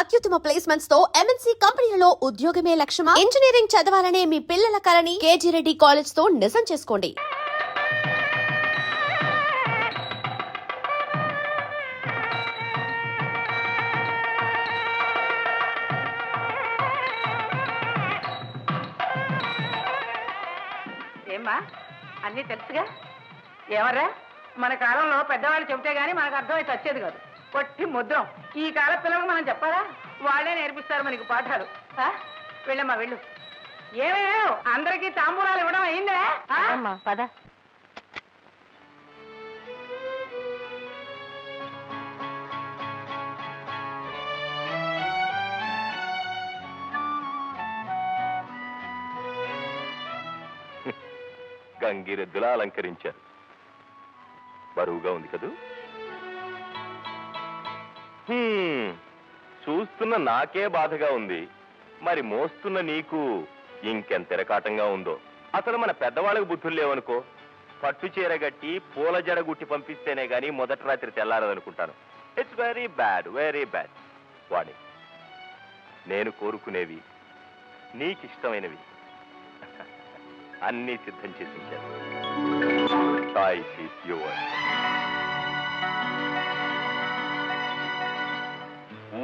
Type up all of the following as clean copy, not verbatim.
అత్యుత్తమ ప్లేస్మెంట్స్ తో ఎంఎన్సీ కంపెనీలలో ఉద్యోగమే లక్ష్యమా? ఇంజనీరింగ్ చదవాలనే మీ పిల్లల కలని కేజీ రెడ్డి కాలేజ్ తో నిజం చేసుకోండి. ఏమ్మా అన్నీ తెలుసుగా? ఎవరా మన కాలంలో పెద్దవాళ్ళు చెబితే గానీ మనకు అర్థమైతే వచ్చేది కాదు. కొట్టి ముద్రం. ఈ కాల పిల్లలకు మనం చెప్పాలా? వాళ్ళే నేర్పిస్తారు మనకి పాఠాలు. వెళ్ళమ్మా వెళ్ళు. ఏమేమో అందరికీ తాంబూలాలు ఇవ్వడం అయిందా? పద. గంగిరెద్దులా అలంకరించారు. బరువుగా ఉంది కదూ? చూస్తున్న నాకే బాధగా ఉంది, మరి మోస్తున్న నీకు ఇంకెంత ఎరకాటంగా ఉందో. అసలు మన పెద్దవాళ్ళకు బుద్ధులు లేవనుకో. పట్టు చీర గట్టి పూల జడ గుట్టి పంపిస్తేనే గాని మొదటి రాత్రి తెల్లారదనుకుంటాను. It's very bad, very bad. Vani, నేను కోరుకునేవి, నీకిష్టమైనవి అన్నీ సిద్ధం చేసి ఉంచాను.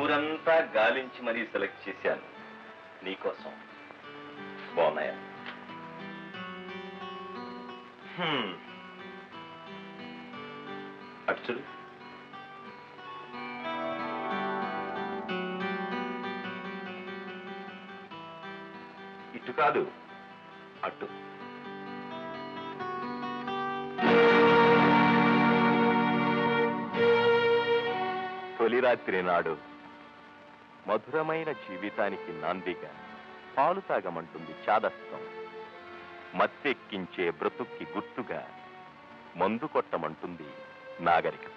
ఊరంతా గాలించి మరీ సెలెక్ట్ చేశాను నీకోసం. బాగున్నాయా? అటు చూడు. ఇటు కాదు, అటు. తొలి రాత్రి నాడు మధురమైన జీవితానికి నాందిగా పాలు తాగమంటుంది చాదస్తం. మత్తెక్కించే బ్రతుక్కి గుర్తుగా మందు కొట్టమంటుంది నాగరికత.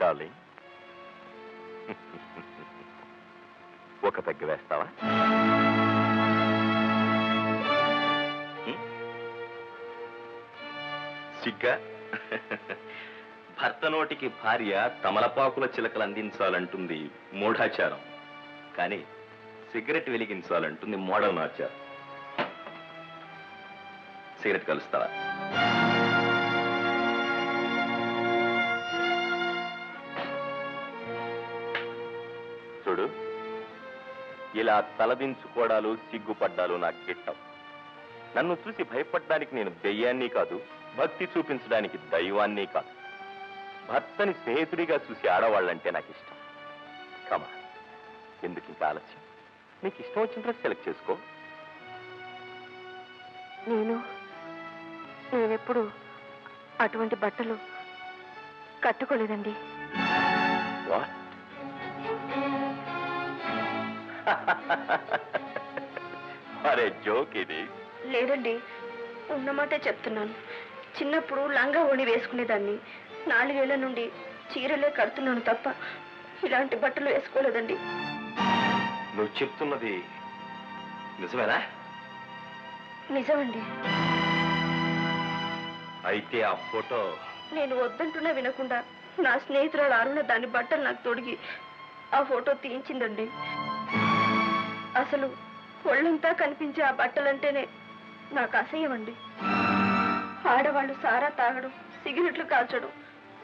డార్లింగ్, ఒక పెగ్గ వేస్తావా? సిగ్గా? భర్త నోటికి భార్య తమలపాకుల చిలకలు అందించాలంటుంది మూఢాచారం, కానీ సిగరెట్ వెలిగించాలంటుంది మోడర్న్ ఆచారం. సిగరెట్ కలుస్తావా? చూడు, ఇలా తలదించుకోవడాలు సిగ్గుపడ్డాలు నాకు గిట్టం. నన్ను చూసి భయపడ్డానికి నేను దెయ్యాన్ని కాదు, భక్తి చూపించడానికి దైవాన్ని కాదు. భర్తని స్నేహితుడిగా చూసి ఆడవాళ్ళంటే నాకు ఇష్టం. కమా, ఎందుకు ఇంకా ఆలస్యం? నీకు ఇష్టం వచ్చిన డ్రెస్ సెలెక్ట్ చేసుకో. నేనెప్పుడు అటువంటి బట్టలు కట్టుకోలేదండి. అరే జోక్ ఇది. లేదండి, ఉన్నమాటే చెప్తున్నాను. చిన్నప్పుడు లంగా ఓణి వేసుకునేదాన్ని. 4 ఏళ్ల నుండి చీరలే కడుతున్నాను తప్ప ఇలాంటి బట్టలు వేసుకోలేదండి. నువ్వు చెప్తున్నది నిజమేనా? నిజమండి. అయితే ఆ ఫోటో నేను వద్దంటున్నా వినకుండా నా స్నేహితురాలు అరుణ దాని బట్టలు నాకు తొడిగి ఆ ఫోటో తీయించిందండి. అసలు ఒళ్ళంతా కనిపించే ఆ బట్టలంటేనే నాకు అసహ్యం అండి. ఆడవాళ్ళు సారా తాగడం, సిగరెట్లు కాల్చడం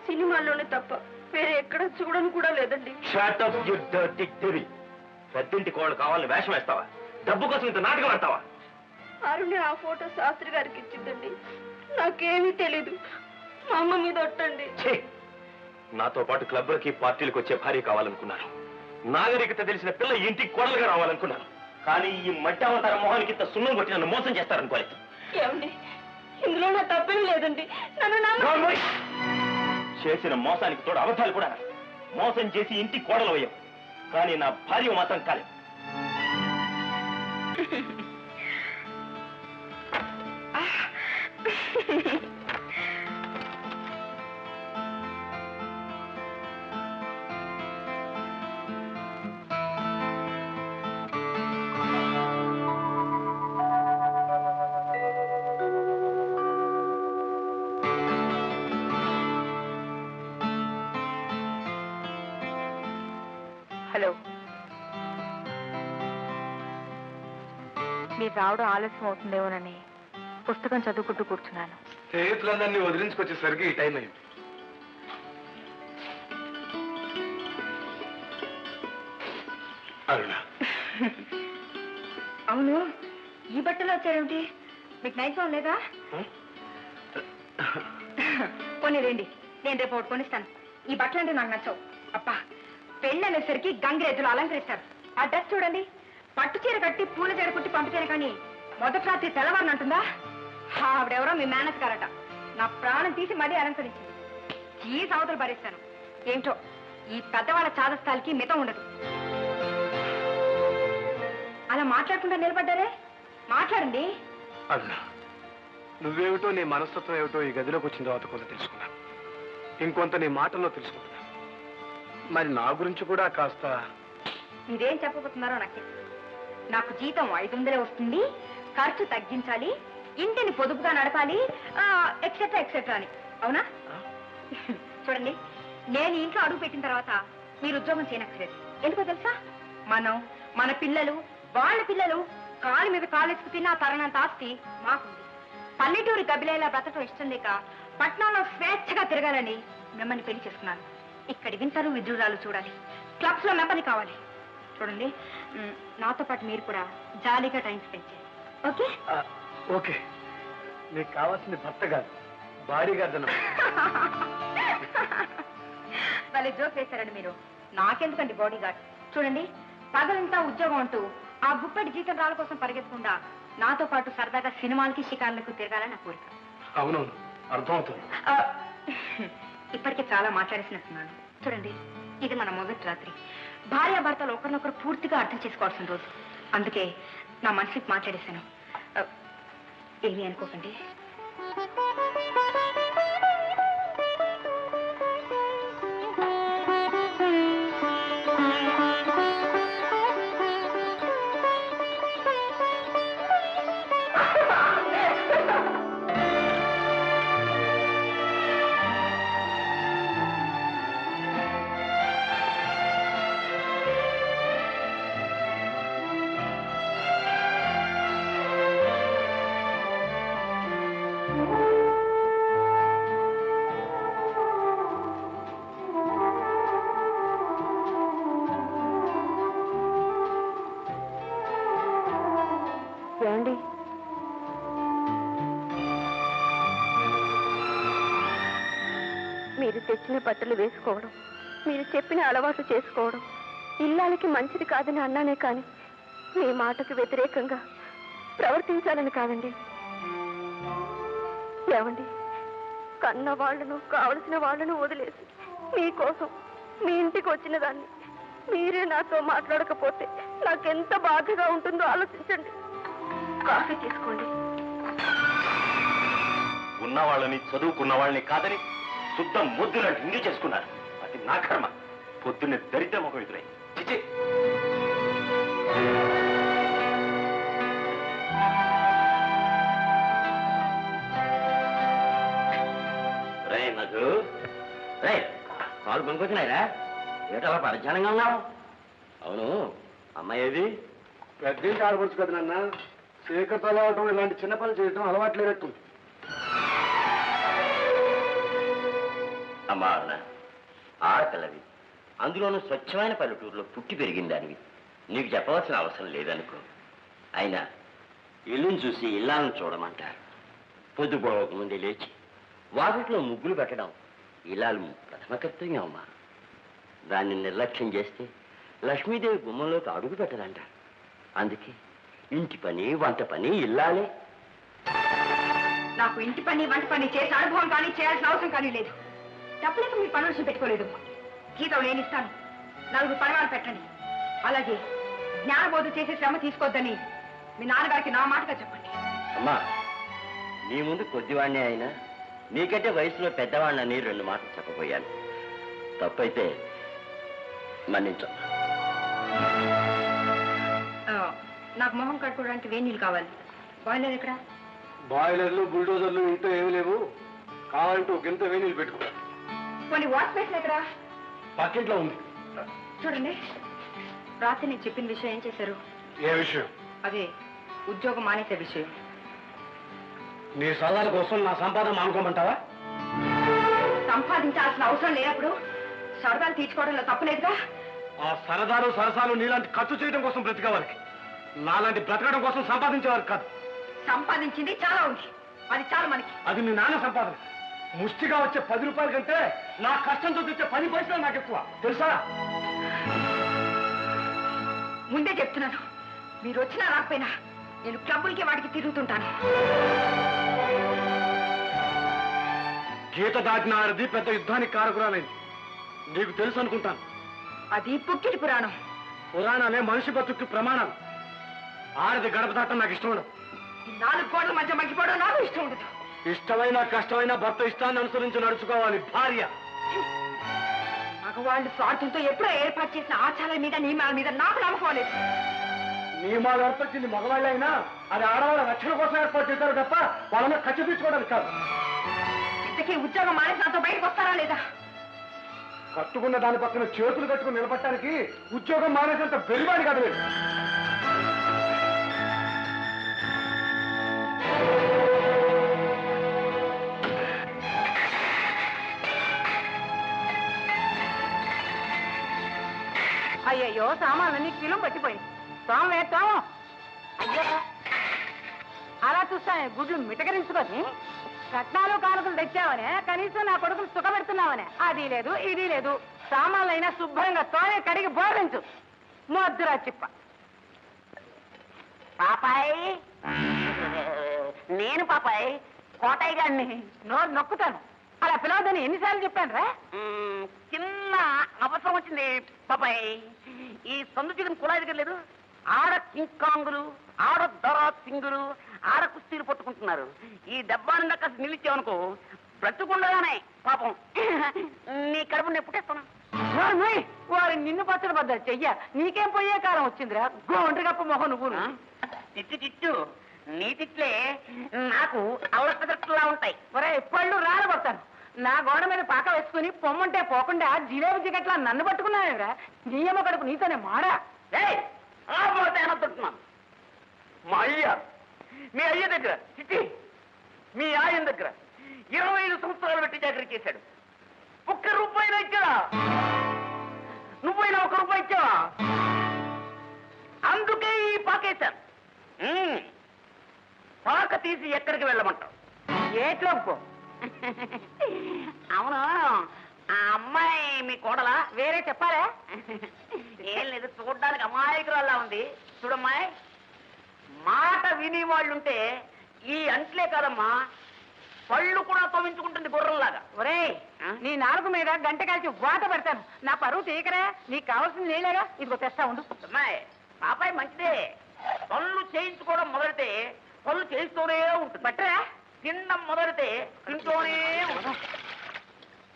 సినిమాల్లోనే తప్ప వేరే ఎక్కడ చూడను కూడా లేదండి. పెద్దింటి కోళ్ళు కావాలని వేషం వేస్తావా? డబ్బు కోసం ఇంత నాటకం ఆడతావా? అరుణ్ ఆ ఫోటో శాస్త్రి గారికి ఇచ్చిందండి. నాకేమీ తెలీదు. మా అమ్మ మీద ఒట్టండి. నాతో పాటు క్లబ్లకి పార్టీలకు వచ్చే భార్య కావాలనుకున్నాను. నాగరికత తెలిసిన పిల్ల ఇంటికి కోడలుగా రావాలనుకున్నాను. కానీ ఈ మధ్యావతార మొహానికి ఇంత సున్నం కొట్టి నన్ను మోసం చేస్తారనుకోలేదు. ఏమండి, ఇందులో నా తప్పేం లేదండి. నన్ను చేసిన మోసానికి తోడు అబద్ధాలు కూడా. మోసం చేసి ఇంటికి కోడలు అయ్యావు, కానీ నా భార్య మాత్రం కాలేదు. హలో, మీరు రావడం ఆలస్యం అవుతుందేమోనని పుస్తకం చదువుకుంటూ కూర్చున్నాను. స్నేహితులందరినీ వదిలించుకొచ్చేసరికి ఈ టైం అయింది. అరుణ, అవును, ఈ బట్టలు వచ్చారేమిటి? మీకు నైజం లేదా? కొన్ని రండి, నేను రేపు ఒకటి కొనిస్తాను. ఈ బట్టలు అంటే నాకు నచ్చవు. అబ్బా, పెళ్ళి అనేసరికి గంగిరెద్దులు అలంకరిస్తారు. ఆ డ్రెస్ చూడండి, పట్టు చీర కట్టి పూల చీర కుట్టి పంపితేనే కానీ మొదటి రాత్రి తెల్లవారిని అంటుందా? ఆవిడెవరో మీ మేనేజ్ గారట. నా ప్రాణం తీసి మరీ అలంకరించింది. ఈ సవతలు భరిస్తాను. ఏంటో ఈ పెద్దవాళ్ళ చాదస్తాలకి మితం ఉండదు. అలా మాట్లాడకుండా నిలబడ్డారే, మాట్లాడండి. అరుణ, నువ్వేమిటో నీ మనస్తత్వం ఏమిటో ఈ గదిలోకి వచ్చిన తర్వాత కొంత తెలుసుకున్నాను. ఇంకొంత నీ మాటల్లో తెలుసుకుంటున్నాను. మరి నా గురించి కూడా కాస్త... మీరేం చెప్పబోతున్నారో నాకే. నాకు జీతం 500 వస్తుంది, ఖర్చు తగ్గించాలి, ఇంటిని పొదుపుగా నడపాలి, ఎక్సెట్రా ఎక్సెట్రా అని. అవునా? చూడండి, నేను ఇంట్లో అడుగు పెట్టిన తర్వాత మీరు ఉద్యోగం చేయనక్కర్లేదు. ఎందుకో తెలుసా? మన పిల్లలు, వాళ్ళ పిల్లలు కాలు మీద కాలేసుకు తిన్న తరణంత ఆస్తి మాకుంది. పల్లెటూరి గబిలేలా బ్రతకడం ఇష్టం లేక పట్నంలో స్వేచ్ఛగా తిరగాలని మిమ్మల్ని పెళ్లి చేసుకున్నాను. ఇక్కడి వింతలు విద్రురాలు చూడాలి, క్లబ్స్ లో మెంబర్ని కావాలి. చూడండి, నాతో పాటు మీరు కూడా జాలీగా టైం స్పెండ్ చేయండి. ఓకే? ఓకే. నీకు కావాల్సింది భర్త కాదు, భార్య కాదు. వాళ్ళ జోక్ వేశారండి మీరు. నాకెందుకండి బాడీ గార్డ్? చూడండి, పగలంతా ఉద్యోగం అంటూ ఆ గుప్పటి జీతం రాళ్ళ కోసం పరిగెత్తకుండా నాతో పాటు సరదాగా సినిమాలకి షికార్లకు తిరగాలని నా కోరిక. అవునవును, అర్థమవుతుంది. ఇప్పటికే చాలా మాట్లాడేసినట్టున్నాను. చూడండి, ఇది మన మొదటి రాత్రి. భార్యాభర్తలు ఒకరినొకరు పూర్తిగా అర్థం చేసుకోవాల్సిన రోజు. అందుకే నా మనసుకి మాట్లాడేశాను. ఏమీ అనుకోకండి. ఏమండి, మీరు తెచ్చిన బట్టలు వేసుకోవడం, మీరు చెప్పిన అలవాటు చేసుకోవడం ఇల్లాలకి మంచిది కాదని అన్నానే కానీ మీ మాటకు వ్యతిరేకంగా ప్రవర్తించాలని కాదండి. ఏమండి, కన్న వాళ్ళను, కావలసిన వాళ్ళను వదిలేసి మీకోసం మీ ఇంటికి వచ్చిన దాన్ని మీరే నాతో మాట్లాడకపోతే నాకెంత బాధగా ఉంటుందో ఆలోచించండి. కాఫీ తీసుకోండి. ఉన్న వాళ్ళని, చదువుకున్న వాళ్ళని కాదని శుద్ధం ముద్దులంటే ఇండి చేసుకున్నారు. అది నా కర్మ. పొద్దున్నే దరిద్రం ఒక ఎదురై చిచి. రే మధు, రే కాలు కొనుక్కొచ్చినాయిరా? ఏటలా పరిచయంగా ఉన్నావు? అవును, అమ్మాయి ఏది? పెద్దింటి ఆడవచ్చు కదా నాన్న. శేఖర్ తలవటం, ఇలాంటి చిన్న పనులు చేయటం అలవాట్లేనట్టు. అమ్మా అన్న, ఆడపిల్లవి, అందులోనూ స్వచ్ఛమైన పల్లెటూరులో పుట్టి పెరిగింది దానివి. నీకు చెప్పవలసిన అవసరం లేదనుకో. అయినా ఇల్లుని చూసి ఇల్లాలను చూడమంటారు. పొద్దుపోవక ముందే లేచి వాకిట్లో ముగ్గులు పెట్టడం ఇల్లాలు ప్రథమ కర్తవ్యం అమ్మా. దాన్ని నిర్లక్ష్యం చేస్తే లక్ష్మీదేవి గుమ్మంలోకి అడుగు పెట్టదంటారు. అందుకే ఇంటి పని, వంట పని ఇల్లాలే. నాకు ఇంటి పని, వంట పని చేసే అనుభవం కానీ చేయాల్సిన అవసరం కానీ లేదు. డబ్బులకు మీ పనులు పెట్టుకోలేదు. జీతం నేను ఇస్తాను, 4 పరవాలు పెట్టండి. అలాగే జ్ఞానబోధ చేసే శ్రమ తీసుకోవద్దని మీ నాన్నగారికి నా మాటగా చెప్పండి. అమ్మా, నీ ముందు కొద్దివాణ్ణే అయినా నీకంటే వయసులో పెద్దవాణ్ణని 2 మాటలు చెప్పబోయాను. తప్పైతే మన్నించమ్మా. నాకు మొహం కట్టుకోవడానికి వేణీళ్ళు కావాలి. బాయిలర్ ఎక్కడ? బాయిలర్లు, బుల్డోజర్లు ఇంట్లో ఏమి లేవు. కావాలంటే ఒక గింత వేణీళ్ళు పెట్టుకో. కొన్ని వాష్ బేసిన్ ఎక్కడ? పక్కింట్లో ఉంది. చూడండి, రాత్రి నేను చెప్పిన విషయం ఏం చేశారు? ఏ విషయం? అదే ఉద్యోగం మానేసే విషయం. నీ సరదాల కోసం నా సంపాదన మానుకోమంటావా? సంపాదించాల్సిన అవసరం లేనప్పుడు సరదాలు తీర్చుకోవడంలో తప్పులేదుగా. ఆ సరదాలు సరసాలు నీలాంటి ఖర్చు చేయడం కోసం బ్రతికే వారికి, నాలాంటి బ్రతకడం కోసం సంపాదించేవారు కాదు. సంపాదించింది చాలా ఉంది, అది చాలా మనకి. అది నీ నాన్న సంపాదన. ముష్టిగా వచ్చే 10 రూపాయల కంటే నా కష్టంతో తెచ్చే 10 పైసలు నాకు ఎక్కువ, తెలుసా? ముందే చెప్తున్నాను, మీరు వచ్చినా రాకపోయినా నేను క్లబ్బులకి వాటికి తిరుగుతుంటాను. గీత దాటిన ఆడది పెద్ద యుద్ధానికి కారకురాలైంది, నీకు తెలుసు అనుకుంటాను. అది పుక్కిటి పురాణం. పురాణాలే మనిషి బతుక్కి ప్రమాణాలు. ఆడది గడప దాటం నాకు ఇష్టం ఉండదు. ఈ 4 గోడల మధ్య మగ్గిపోవడం నాకు ఇష్టం ఉండదు. ఇష్టమైన కష్టమైన భర్త ఇష్టాన్ని అనుసరించి నడుచుకోవాలి భార్య. మగవాళ్ళు స్వార్థంతో ఎప్పుడో ఏర్పాటు చేసిన ఆచారాల మీద నియమాల మీద నాకు నమ్మకం లేదు. నియమాలు ఏర్పరిచింది మగవాళ్ళైనా అది ఆడవాళ్ళ రక్షణ కోసం ఏర్పాటు చేశారు తప్ప వాళ్ళని ఖర్చు తీసుకోవడానికి కాదు. ఇంతకీ ఉద్యోగం మానేసి నాతో బయటకు వస్తారా లేదా? కట్టుకున్న దాని పక్కన చేతులు కట్టుకుని నిలబట్టడానికి ఉద్యోగం మానేసేంత బెరివాడి కాదు లేదు. అయ్యయ్యో, సామాన్లన్నీ కిలో పట్టిపోయింది. తోమ వేస్తాము. అయ్యో, అలా చూస్తానే గుడ్లు మిటకరించుకొని కట్నాలు కానుకలు తెచ్చావనే, కనీసం నా కొడుకులు సుఖ పెడుతున్నావనే. అది లేదు, ఇది లేదు. సామాన్లైనా శుభ్రంగా తోనే కడిగి బోధించు. మొద్దురా చిప్ప. పాపాయ్, నేను పాపాయ్ కోటయ్య గారిని. నోరు నొక్కుతాను. అలా పిలవద్దని ఎన్నిసార్లు చెప్పాను రా? చిన్న అవసరం వచ్చింది పాపాయ్. ఈ సందు చికెన్ కుళాయి దగ్గర లేదు, ఆడ కింకాంగులు, ఆడ దొరా సింగులు, ఆడ కుస్తీలు పట్టుకుంటున్నారు. ఈ డబ్బా నిండా కాస్త నిలిచావనుకో, బ్రతుకుండగానే పాపం నీ కడుపు నెప్పుటేస్తాను. వారు నిన్ను పచ్చడి పడ్డా చెయ్య. నీకేం పోయే కాలం వచ్చిందిరా, గోండ్రి గప్ప మొహం నువ్వు. తిట్టు నీ తిట్లే నాకు అవసరలా ఉంటాయి. ఒరే, పళ్ళు రాలగొడతాను. నా గోడ మీద పాక వేసుకుని పొమ్మంటే పోకుండా జిలేబీ జిగట్లా నన్ను పట్టుకున్నావురా. నీయమ్మ కడుపు నీతోనే మాడా. అనొద్దుంటున్నాను. మా అయ్య, మీ అయ్య దగ్గర చిట్టి, మీ ఆయన దగ్గర 25 సంవత్సరాలు పెట్టి చాకరీ చేశాడు. 1 రూపాయి ఇచ్చావా? నువ్వైనా 1 రూపాయి ఇచ్చావా? అందుకే ఈ పాకేశాను. పాక తీసి ఎక్కడికి వెళ్ళమంటావు? ఏట్లో పో. అవును, ఆ అమ్మాయి మీ కోడలా? వేరే చెప్పాలా? ఏం లేదు, చూడ్డానికి అమాయకురాల్లా ఉంది. చూడమ్మాయి, మాట విని వాళ్ళుంటే ఈ అంట్లే కాదమ్మా, పళ్ళు కూడా తోమించుకుంటుంది గుర్రంలాగా. ఒరేయ్, నీ నాలుగు మీద గంట కాల్చి వాత పెడతాను. నా పరువు తీయకరా. నీకు కావాల్సింది నీళ్ళేగా, ఇదిగో తెస్తా ఉండు. అమ్మాయి, పాపాయి మంచిదే. పళ్ళు చేయించుకోవడం మొదలైతే పళ్ళు చేయిస్తూనే ఉంటుంది. బట్టరా, తినడం మొదలైతే తింటూనే ఉంటుంది.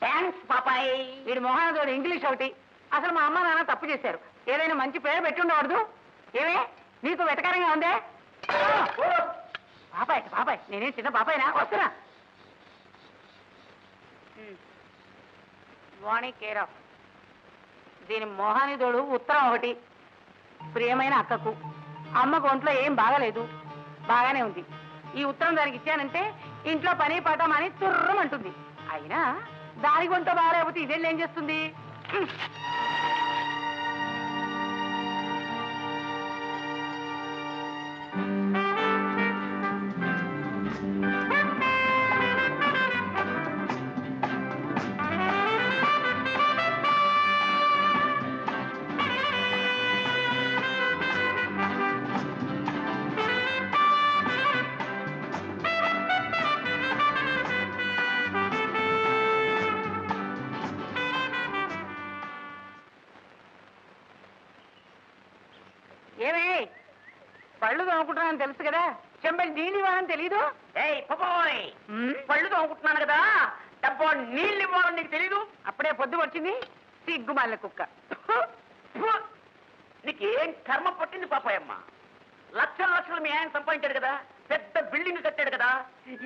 థ్యాంక్స్ పాపాయి. వీడి మొహానతోడు ఇంగ్లీష్ ఒకటి. అసలు మా అమ్మ నాన్న తప్పు చేశారు. ఏదైనా మంచి పేరు పెట్టి ఉండకూడదు. ఏమే నీకు వెటకారంగా ఉందే? బాబాయ్ బాబాయ్, నేనేం చిన్న బాబాయ్నా? వస్తున్నా. వాణి కేర్ ఆఫ్. దీని మోహానిదోడు ఉత్తరం ఒకటి. ప్రియమైన అక్కకు, అమ్మకు ఒంట్లో ఏం బాగాలేదు, బాగానే ఉంది. ఈ ఉత్తరం దానికి ఇచ్చానంటే ఇంట్లో పని పాట అని తుర్రమంటుంది. అయినా దానికి ఒంట్లో బాగాలేకపోతే ఇదేళ్ళు ఏం చేస్తుంది? ఏమే పళ్ళు తోముకుంటున్నానని తెలుసు కదా, చెంబడి నీళ్ళు ఇవ్వాలని తెలీదు? ఏయ్ పాపాయ్, పళ్ళు తోముకుంటున్నాను కదా, డబ్బా నీళ్ళు ఇవ్వాలని నీకు తెలీదు? అప్పుడే పొద్దు వచ్చింది సిగ్గుమాలిన కుక్క. నీకేం కర్మ పట్టింది పాపాయమ్మ? లక్షలు లక్షలు మీ ఆయన సంపాదించాడు కదా, పెద్ద బిల్డింగ్ కట్టాడు కదా,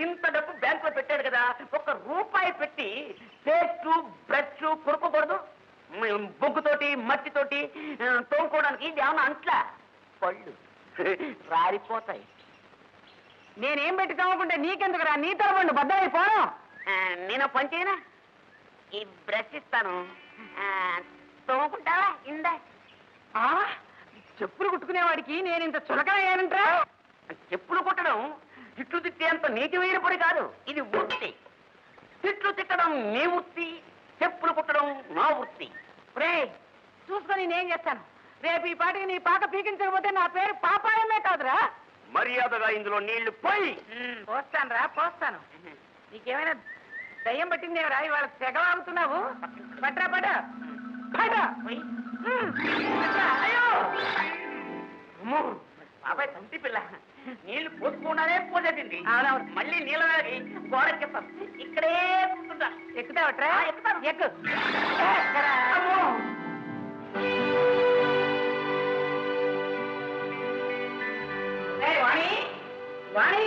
ఇంత డబ్బు బ్యాంకులో పెట్టాడు కదా, 1 రూపాయి పెట్టి పేస్టు బ్రష్ కొనుక్కోకూడదు? బొగ్గుతోటి మట్టితోటి తోముకోవడానికి ఇది ఏమన్నా అంట్లా? పళ్ళు రారిపోతాయి. నేనేం పెట్టి తవ్వకుంటే నీకెందుకురా? నీ తరవండు బద్దలైపోను. నేను పని చేయనా? ఈ బ్రష్ ఇస్తాను, తోముకుంటావా? ఇందా. చెప్పులు కుట్టుకునేవాడికి నేను ఇంత చులకనయ్యానంటరా? చెప్పులు కుట్టడం తిట్లు తిట్టేంత నీటి వేయని పని కాదు, ఇది వృత్తి. తిట్లు తిట్టడం నీ వృత్తి, చెప్పులు కుట్టడం నా వృత్తి. రే చూసుకొని నేనేం చేస్తాను? రేపు ఈ పాటికి నీ పాక పీకించకపోతే నా పేరు పాపాయమే కాదురా. మర్యాదగా ఇందులో నీళ్లు పోయి. పోస్తాను రా, పోస్తాను. నీకేమైనా దయ్యం పట్టిందేవరా? ఇవాళ తెగవాగుతున్నావు. పట్రా పట పట. అయ్యో బాబాయ్ తంతి పిల్ల, నీళ్లు పోసుకున్నానే పోసేసింది. అవునవును. మళ్ళీ నీళ్ళ గోడెక్కిస్తాను. ఇక్కడే కూర్చుంటా. ఎక్కుతావట్రా? ఎక్కుతాను. ఎక్కు. అమ్మో. వాణి వాణి,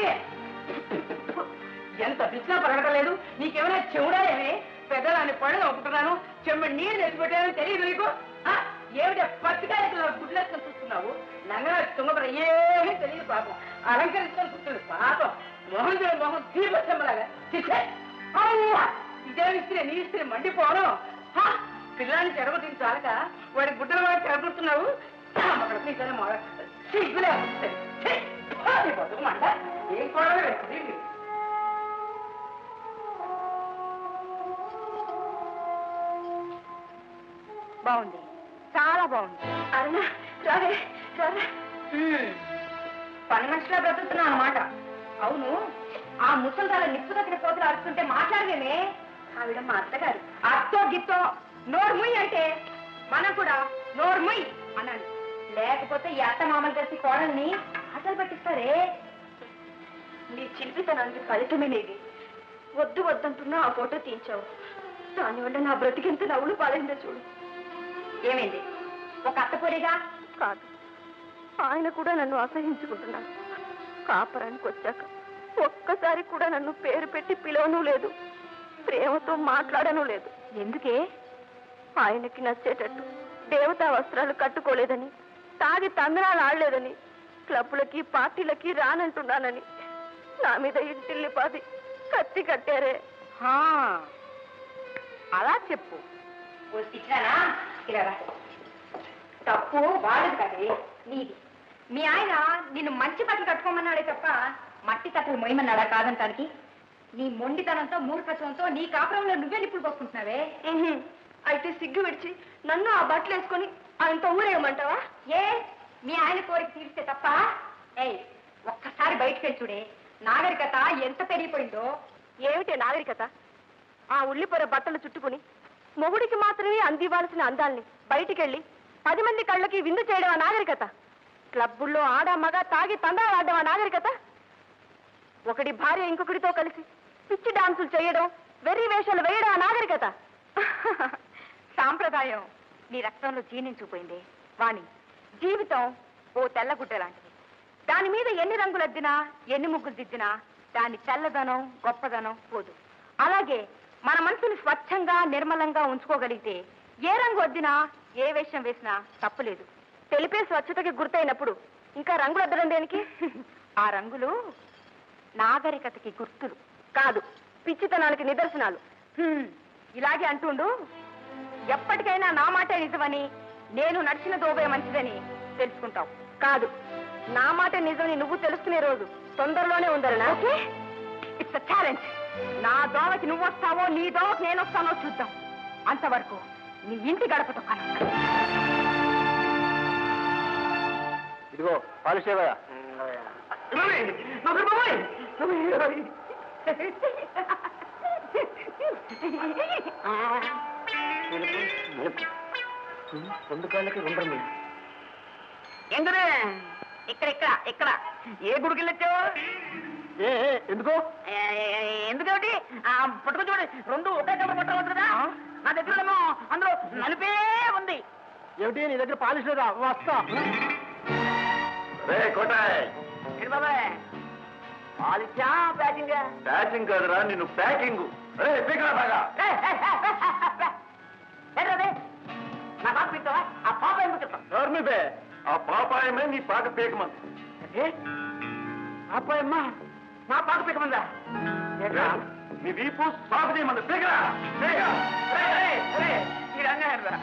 ఎంత పిచ్చినా పరగటలేదు. నీకేమైనా చెవుడా? ఏమి పెద్దదాన్ని పళ్ళు ఒప్పుతున్నాను, చెమ్మ నీళ్ళు తెచ్చిపెట్టానని తెలియదు నీకు? ఏమిటా పచ్చికాయలు గుడ్లేసుకొని చూస్తున్నావు? నంగ తుంగపడ ఏమీ తెలియదు పాపం. అలంకరించుకొని కూర్చుంది పాపం. మొహం చూడ మొహం తీర్పచ్చమ్మలాగా. ఇదే ఇస్త్రీ, నీ ఇస్త్రీ మండిపోను. పిల్లాన్ని చెడగొట్టించాలక వాడి గుడ్డలు కూడా చెడగొడుతున్నావు. అక్కడ మీకనే మొద సిగ్గులే బతుకమంట. ఏం కూడా బాగుంది, చాలా బాగుంది. అరుణ రావే రావే. పని మనిషిలా బ్రతుకుతున్నావు అన్నమాట. అవును, ఆ ముసలిదాల నిప్పు దగ్గర పోతులు అరుస్తుంటే మాట్లాడలేమే? ఆవిడ మా అత్తగారు. అత్తో గిత్తో నోర్ముయ్ అంటే మనం కూడా నోర్ముయ్ అన్నాను. లేకపోతే ఈ అత్త మామలు కలిసి కోడల్ని ఆటలు పట్టిస్తారే. నీ చిలిపితనానికి ఫలితమే లేదు. వద్దు వద్దంటున్నా ఆ ఫోటో తీయించావు. దానివల్ల నా బ్రతికెంత నవ్వులు పాలైందో చూడు. ఏమైంది? ఒక అత్త పొరిగా కాదు, ఆయన కూడా నన్ను అసహించుకుంటున్నాడు. కాపరానికి వచ్చాక ఒక్కసారి కూడా నన్ను పేరు పెట్టి పిలవను లేదు, ప్రేమతో మాట్లాడను లేదు. ఎందుకే? ఆయనకి నచ్చేటట్టు దేవతా వస్త్రాలు కట్టుకోలేదని, తాగి తందనాలు ఆడలేదని, క్లబ్బులకి పార్టీలకి రానంటున్నానని నా మీద ఇంటిల్లి పాది కత్తి కట్టారే. అలా చెప్పు. ఇచ్చినానా? ఇలా తప్పు వాళ్ళది కదే, నీది. మీ ఆయన నిన్ను మంచి బట్టలు కట్టుకోమన్నాడే తప్ప మట్టి తట్టలు మొయ్యమన్నాడా కాదంటానికి? నీ మొండితనంతో మూర్ఖత్వంతో నీ కాపురంలో నువ్వే నిప్పులు పోసుకుంటున్నావే. అయితే సిగ్గు విడిచి నన్ను ఆ బట్టలు వేసుకొని ఆయనతో ఊరేయమంటావా? ఏ మీ ఆయన కోరిక తీరిస్తే తప్ప? ఏయ్, ఒక్కసారి బయటికి వెళ్ళి చూడే, నాగరికత ఎంత పెరిగిపోయిందో. ఏమిటే నాగరికత? ఆ ఉల్లిపొర బట్టలు చుట్టుకుని మొగుడికి మాత్రమే అందివ్వాల్సిన అందాల్ని బయటికెళ్ళి 10 మంది కళ్ళకి విందు చేయడం ఆ నాగరికత? క్లబ్బుల్లో ఆడ మగ తాగి తందాలు ఆడడం ఆ నాగరికత? ఒకటి భార్య ఇంకొకటితో కలిసి పిచ్చి డాన్సులు చేయడం, వెర్రి వేషాలు వేయడం ఆ నాగరికత? సాంప్రదాయం నీ రక్తంలో జీర్ణించుకుపోయింది వాణి. జీవితం ఓ తెల్లగుడ్డ లాంటిది. దాని మీద ఎన్ని రంగులద్దినా, ఎన్ని ముగ్గులు దిద్దినా దాని తెల్లదనం గొప్పదనం పోదు. అలాగే మన మనసుని స్వచ్ఛంగా నిర్మలంగా ఉంచుకోగలిగితే ఏ రంగు వద్దినా, ఏ వేషం వేసినా తప్పులేదు. తెలిపే స్వచ్ఛతకి గుర్తయినప్పుడు ఇంకా రంగులు అద్దడం దేనికి? ఆ రంగులు నాగరికతకి గుర్తులు కాదు, పిచ్చితనానికి నిదర్శనాలు. ఇలాగే అంటుండు. ఎప్పటికైనా నా మాటే నిజమని, నేను నడిచిన దోబే మంచిదని తెలుసుకుంటావు. కాదు, నా మాట నిజమని నువ్వు తెలుసుకునే రోజు తొందరలోనే ఉందరనా? Okay, it's challenge. నా దోవకి నువ్వు వస్తావో, నీ దోవకి నేను వస్తానో చూద్దాం. అంతవరకు నీ ఇంటి గడప తొక్కను. ఇదిగో పాలిషేవయ్యా. రెండు కాళ్ళకి 2 రంగులు. ఎందుకు ఇక్కడ ఇక్కడ ఇక్కడ ఏ గుడికి వెళ్ళొచ్చావు? ఎందుకో? ఎందుకేమిటి పట్టుకు చూడండి, 2 ఒకే కబర్ పట్టవచ్చుదా? నా దగ్గర అందులో నలిపే ఉంది. ఏమిటి నీ దగ్గర పాలిష్ లేదా? వస్తా. రే కోటాయ్, ఏంటి బాబాయ్ ఆదిత్యా ప్యాకింగ్? ప్యాకింగ్ కాదురా, నిన్ను ప్యాకింగ్. బాగా నా పాప పెట్టావా? ఆ పాప ఎందుకు చెప్తావు? నోర్మిబే, ఆ పాపాయమే నీ పాక పేకమంది. అబ్బాయమ్మా నా పాక పీకమందా నీ వీపు సాగు చేయమంది. ఇది అన్యాయం రా.